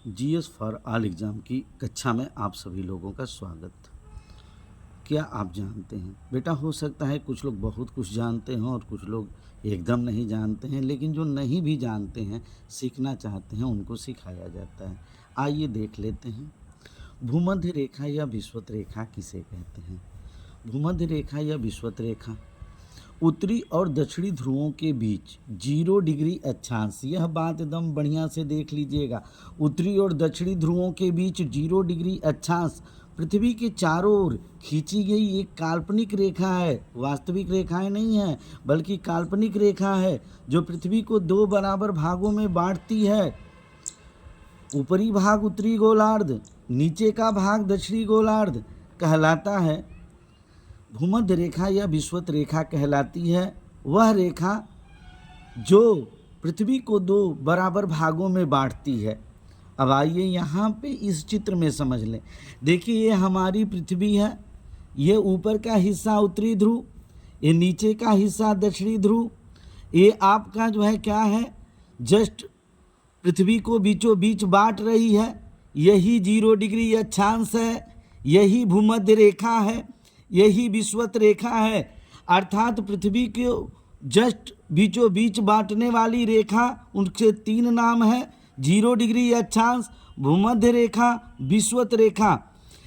GS for all exam की कक्षा में आप सभी लोगों का स्वागत। क्या आप जानते हैं बेटा, हो सकता है कुछ लोग बहुत कुछ जानते हों और कुछ लोग एकदम नहीं जानते हैं, लेकिन जो नहीं भी जानते हैं, सीखना चाहते हैं, उनको सिखाया जाता है। आइए देख लेते हैं, भूमध्य रेखा या विषुवत रेखा किसे कहते हैं। भूमध्य रेखा या विषुवत रेखा उत्तरी और दक्षिणी ध्रुवों के बीच 0 डिग्री अक्षांश, यह बात एकदम बढ़िया से देख लीजिएगा। उत्तरी और दक्षिणी ध्रुवों के बीच 0 डिग्री अक्षांश पृथ्वी के चारों ओर खींची गई एक काल्पनिक रेखा है। वास्तविक रेखाएं नहीं है, बल्कि काल्पनिक रेखा है जो पृथ्वी को 2 बराबर भागों में बांटती है। ऊपरी भाग उत्तरी गोलार्ध, नीचे का भाग दक्षिणी गोलार्ध कहलाता है। भूमध्य रेखा या विषुवत रेखा कहलाती है वह रेखा जो पृथ्वी को 2 बराबर भागों में बांटती है। अब आइए यहाँ पे इस चित्र में समझ लें। देखिए, ये हमारी पृथ्वी है, ये ऊपर का हिस्सा उत्तरी ध्रुव, ये नीचे का हिस्सा दक्षिणी ध्रुव। ये आपका जो है क्या है, जस्ट पृथ्वी को बीचों बीच बांट रही है। यही 0 डिग्री अक्षांश है, यही भूमध्य रेखा है, यही विषुवत रेखा है। अर्थात पृथ्वी को जस्ट बीचों बीच बांटने वाली रेखा, उनके 3 नाम है, 0 डिग्री अक्षांश, भूमध्य रेखा, विषुवत रेखा।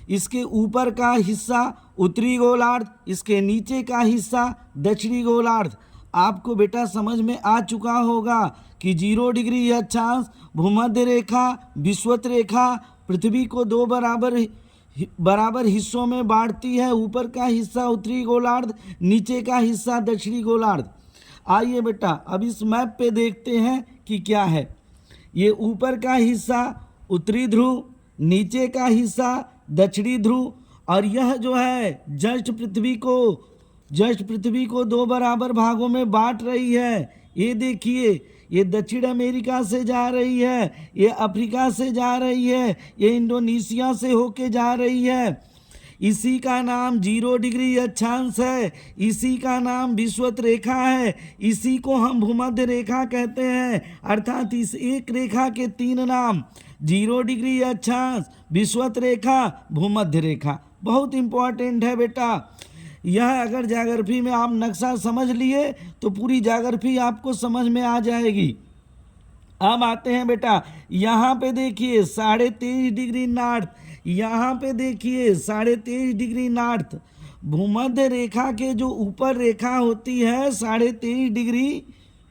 इसके ऊपर का हिस्सा उत्तरी गोलार्ध, इसके नीचे का हिस्सा दक्षिणी गोलार्ध। आपको बेटा समझ में आ चुका होगा कि 0 डिग्री अक्षांश, भूमध्य रेखा, विषुवत रेखा पृथ्वी को 2 बराबर हिस्सों में बांटती है। ऊपर का हिस्सा उत्तरी गोलार्ध, नीचे का हिस्सा दक्षिणी गोलार्ध। आइए बेटा अब इस मैप पे देखते हैं कि क्या है। ये ऊपर का हिस्सा उत्तरी ध्रुव, नीचे का हिस्सा दक्षिणी ध्रुव, और यह जो है जस्ट पृथ्वी को 2 बराबर भागों में बांट रही है। ये देखिए, ये दक्षिण अमेरिका से जा रही है, ये अफ्रीका से जा रही है, ये इंडोनेशिया से होके जा रही है। इसी का नाम 0 डिग्री अक्षांश है, इसी का नाम विषुवत रेखा है, इसी को हम भूमध्य रेखा कहते हैं। अर्थात इस एक रेखा के 3 नाम, 0 डिग्री अक्षांश, विषुवत रेखा, भूमध्य रेखा। बहुत इंपॉर्टेंट है बेटा। यह अगर ज्योग्राफी में आप नक्शा समझ लिए तो पूरी ज्योग्राफी आपको समझ में आ जाएगी। अब आते हैं बेटा, यहाँ पे देखिए 23.5 डिग्री नॉर्थ, यहाँ पे देखिए 23.5 डिग्री नॉर्थ। भूमध्य रेखा के जो ऊपर रेखा होती है 23.5 डिग्री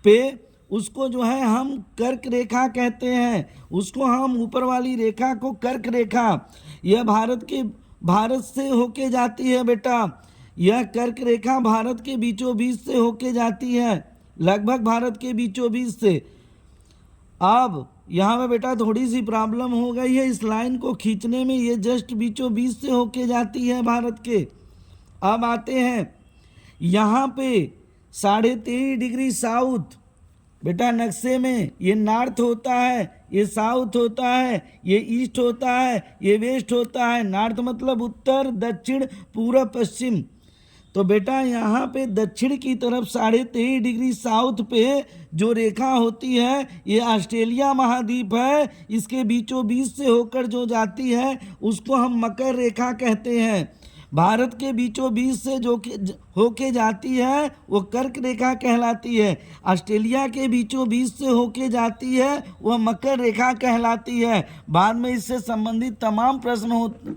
पे, उसको जो है हम कर्क रेखा कहते हैं। उसको हम ऊपर वाली रेखा को कर्क रेखा, यह भारत से होके जाती है बेटा। यह कर्क रेखा भारत के बीचों बीच से होके जाती है, लगभग भारत के बीचों बीच से। अब यहाँ में बेटा थोड़ी सी प्रॉब्लम हो गई है इस लाइन को खींचने में, ये जस्ट बीचों बीच से होके जाती है भारत के। अब आते हैं यहाँ पे 23.5 डिग्री साउथ, बेटा नक्शे में ये नॉर्थ होता है, ये साउथ होता है, ये ईस्ट होता है, ये वेस्ट होता है। नॉर्थ मतलब उत्तर, दक्षिण, पूर्व, पश्चिम। तो बेटा यहाँ पे दक्षिण की तरफ 23.5 डिग्री साउथ पे जो रेखा होती है, ये ऑस्ट्रेलिया महाद्वीप है, इसके बीचों बीच से होकर जो जाती है उसको हम मकर रेखा कहते हैं। भारत के बीचों बीच से जो होके जाती है वो कर्क रेखा कहलाती है। ऑस्ट्रेलिया के बीचों बीच से होके जाती है वह मकर रेखा कहलाती है। बाद में इससे संबंधित तमाम प्रश्न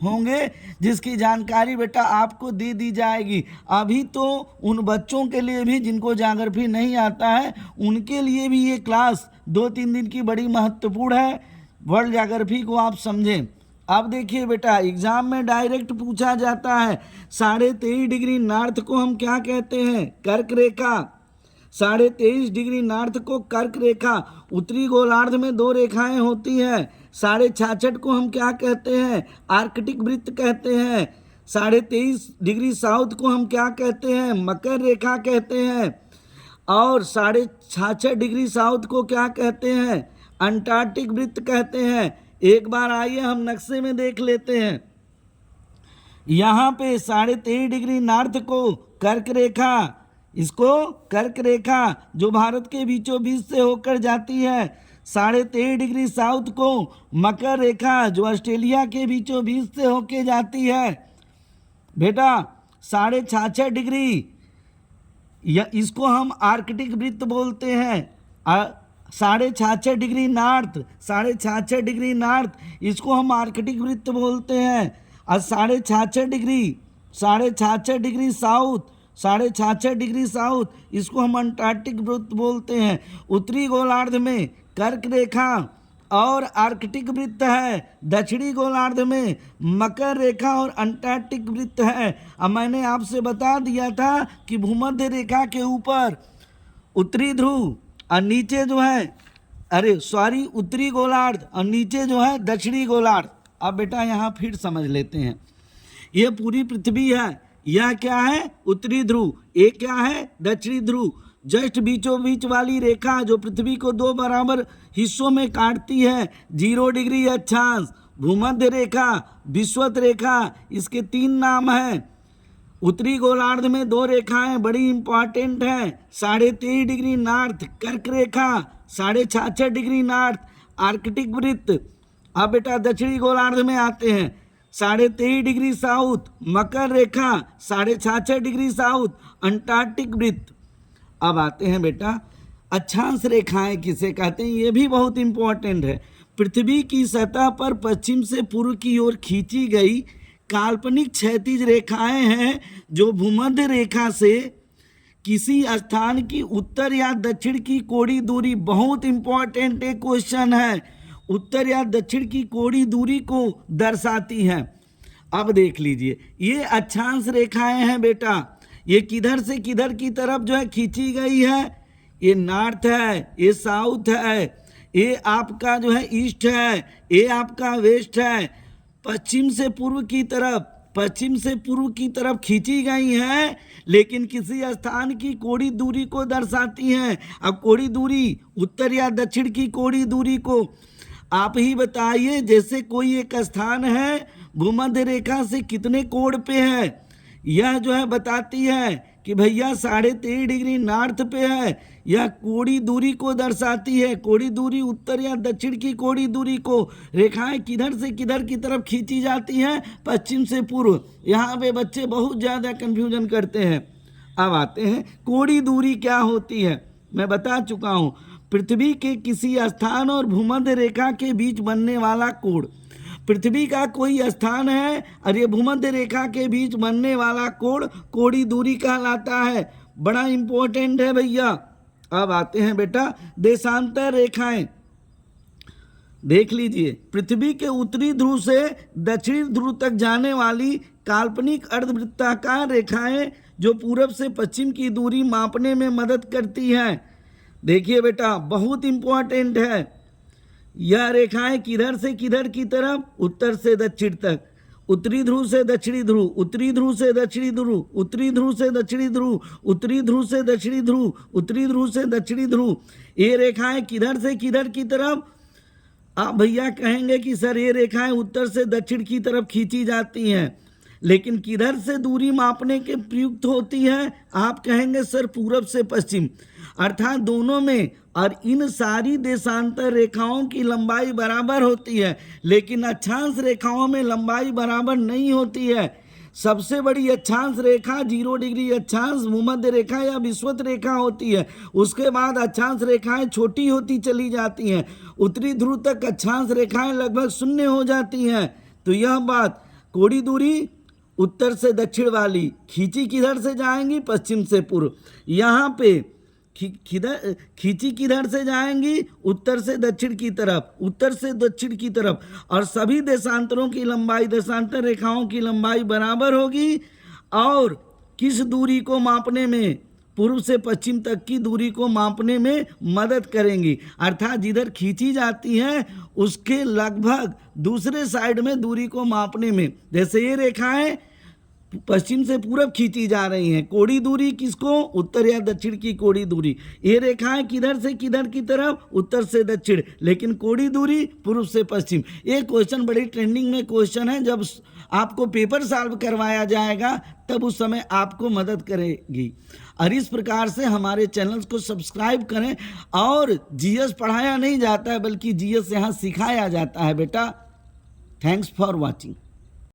होंगे जिसकी जानकारी बेटा आपको दे दी जाएगी। अभी तो उन बच्चों के लिए भी जिनको ज्योग्राफी नहीं आता है, उनके लिए भी ये क्लास 2-3 दिन की बड़ी महत्वपूर्ण है। वर्ल्ड ज्योग्राफी को आप समझें। अब देखिए बेटा, एग्जाम में डायरेक्ट पूछा जाता है 23.5 डिग्री नॉर्थ को हम क्या कहते हैं, कर्क रेखा। 23.5 डिग्री नॉर्थ को कर्क रेखा। उत्तरी गोलार्ध में 2 रेखाएं होती हैं। 66.5 को हम क्या कहते हैं, आर्कटिक वृत्त कहते हैं। 23.5 डिग्री साउथ को हम क्या कहते हैं, मकर रेखा कहते हैं। और 66.5 डिग्री साउथ को क्या कहते हैं, अंटार्कटिक वृत्त कहते हैं। एक बार आइए हम नक्शे में देख लेते हैं। यहाँ पे 23.5 डिग्री नॉर्थ को कर्क रेखा, इसको कर्क रेखा जो भारत के बीचों बीच से होकर जाती है, 13.5 डिग्री साउथ को मकर रेखा जो ऑस्ट्रेलिया के बीचों बीच से होके जाती है बेटा 66.5 डिग्री, या इसको हम आर्कटिक वृत्त बोलते हैं। 66.5 डिग्री नॉर्थ, 66.5 डिग्री नॉर्थ, इसको हम आर्कटिक वृत्त बोलते हैं। और 66.5 डिग्री साउथ, 66.5 डिग्री साउथ, इसको हम अंटार्कटिक वृत्त बोलते हैं। उत्तरी गोलार्ध में कर्क रेखा और आर्कटिक वृत्त है, दक्षिणी गोलार्ध में मकर रेखा और अंटार्कटिक वृत्त है। अब मैंने आपसे बता दिया था कि भूमध्य रेखा के ऊपर उत्तरी ध्रुव और नीचे जो है उत्तरी गोलार्ध और नीचे जो है दक्षिणी गोलार्ध। अब बेटा यहाँ फिर समझ लेते हैं, ये पूरी पृथ्वी है, यह क्या है उत्तरी ध्रुव, ये क्या है दक्षिणी ध्रुव। जस्ट बीचों बीच वाली रेखा जो पृथ्वी को 2 बराबर हिस्सों में काटती है, 0 डिग्री अक्षांश, भूमध्य रेखा, विषुवत रेखा, इसके 3 नाम हैं। उत्तरी गोलार्ध में 2 रेखाएं बड़ी इंपॉर्टेंट हैं, 23.5 डिग्री नॉर्थ कर्क रेखा, 66.5 डिग्री नॉर्थ आर्कटिक वृत्त। अब बेटा दक्षिणी गोलार्ध में आते हैं, 23.5 डिग्री साउथ मकर रेखा, 66.5 डिग्री साउथ अंटार्कटिक वृत्त। अब आते हैं बेटा अक्षांश रेखाएं किसे कहते हैं, ये भी बहुत इंपॉर्टेंट है। पृथ्वी की सतह पर पश्चिम से पूर्व की ओर खींची गई काल्पनिक क्षैतिज रेखाएं हैं जो भूमध्य रेखा से किसी स्थान की उत्तर या दक्षिण की कोणीय दूरी, बहुत इंपॉर्टेंट एक क्वेश्चन है, उत्तर या दक्षिण की कोणीय दूरी को दर्शाती हैं। अब देख लीजिए, ये अक्षांश रेखाएं हैं बेटा, ये किधर से किधर की तरफ जो है खींची गई है, ये नॉर्थ है, ये साउथ है, ये आपका जो है ईस्ट है, ये आपका वेस्ट है, पश्चिम से पूर्व की तरफ खींची गई हैं, लेकिन किसी स्थान की कोणीय दूरी को दर्शाती हैं। अब कोणीय दूरी उत्तर या दक्षिण की कोणीय दूरी को आप ही बताइए। जैसे कोई एक स्थान है भूमध्य रेखा से कितने कोण पे है, यह जो है बताती है कि भैया 23.5 डिग्री नॉर्थ पे है, यह कोणीय दूरी को दर्शाती है। कोणीय दूरी उत्तर या दक्षिण की कोणीय दूरी को रेखाएं किधर से किधर की तरफ खींची जाती हैं, पश्चिम से पूर्व। यहाँ पे बच्चे बहुत ज़्यादा कन्फ्यूजन करते हैं। अब आते हैं कोणीय दूरी क्या होती है, मैं बता चुका हूँ, पृथ्वी के किसी स्थान और भूमध्य रेखा के बीच बनने वाला कोण। पृथ्वी का कोई स्थान है और ये भूमध्य रेखा के बीच बनने वाला कोण कोणीय दूरी कहलाता है, बड़ा इंपॉर्टेंट है भैया। अब आते हैं बेटा देशांतर रेखाएं, देख लीजिए, पृथ्वी के उत्तरी ध्रुव से दक्षिणी ध्रुव तक जाने वाली काल्पनिक अर्धवृत्ताकार रेखाएं जो पूरब से पश्चिम की दूरी मापने में मदद करती हैं। देखिए बेटा बहुत इंपॉर्टेंट है, यह रेखाएं किधर से किधर की तरफ, उत्तर से दक्षिण तक, उत्तरी ध्रुव से दक्षिणी ध्रुव, उत्तरी ध्रुव से दक्षिणी ध्रुव, उत्तरी ध्रुव से दक्षिणी ध्रुव, उत्तरी ध्रुव से दक्षिणी ध्रुव, उत्तरी ध्रुव से दक्षिणी ध्रुव। ये रेखाएं किधर से किधर की तरफ, आप भैया कहेंगे कि सर ये रेखाएं उत्तर से दक्षिण की तरफ खींची जाती हैं, लेकिन किधर से दूरी मापने के प्रयुक्त होती है, आप कहेंगे सर पूरब से पश्चिम, अर्थात दोनों में। और इन सारी देशांतर रेखाओं की लंबाई बराबर होती है, लेकिन अक्षांश रेखाओं में लंबाई बराबर नहीं होती है। सबसे बड़ी अक्षांश रेखा 0 डिग्री अक्षांश भूमध्य रेखा या विषुवत रेखा होती है, उसके बाद अक्षांश रेखाएं छोटी होती चली जाती हैं, उत्तरी ध्रुव तक अक्षांश रेखाएं लगभग 0 हो जाती हैं। तो यह बात, कोणीय दूरी उत्तर से दक्षिण वाली खींची किधर से जाएंगी, पश्चिम से पूर्व। यहाँ पे खींची किधर से जाएंगी, उत्तर से दक्षिण की तरफ, उत्तर से दक्षिण की तरफ। और सभी देशांतरों की लंबाई, देशांतर रेखाओं की लंबाई बराबर होगी और किस दूरी को मापने में, पूर्व से पश्चिम तक की दूरी को मापने में मदद करेंगी, अर्थात जिधर खींची जाती है उसके लगभग दूसरे साइड में दूरी को मापने में। जैसे ये रेखाएं पश्चिम से पूरब खींची जा रही हैं, कोणीय दूरी किसको, उत्तर या दक्षिण की कोणीय दूरी। ये रेखाएं किधर से किधर की तरफ, उत्तर से दक्षिण, लेकिन कोणीय दूरी पूर्व से पश्चिम। ये क्वेश्चन बड़ी ट्रेंडिंग में क्वेश्चन है, जब आपको पेपर सॉल्व करवाया जाएगा तब उस समय आपको मदद करेगी। और इस प्रकार से हमारे चैनल्स को सब्सक्राइब करें। और जीएस पढ़ाया नहीं जाता है बल्कि जीएस यहाँ सिखाया जाता है बेटा। Thanks for watching.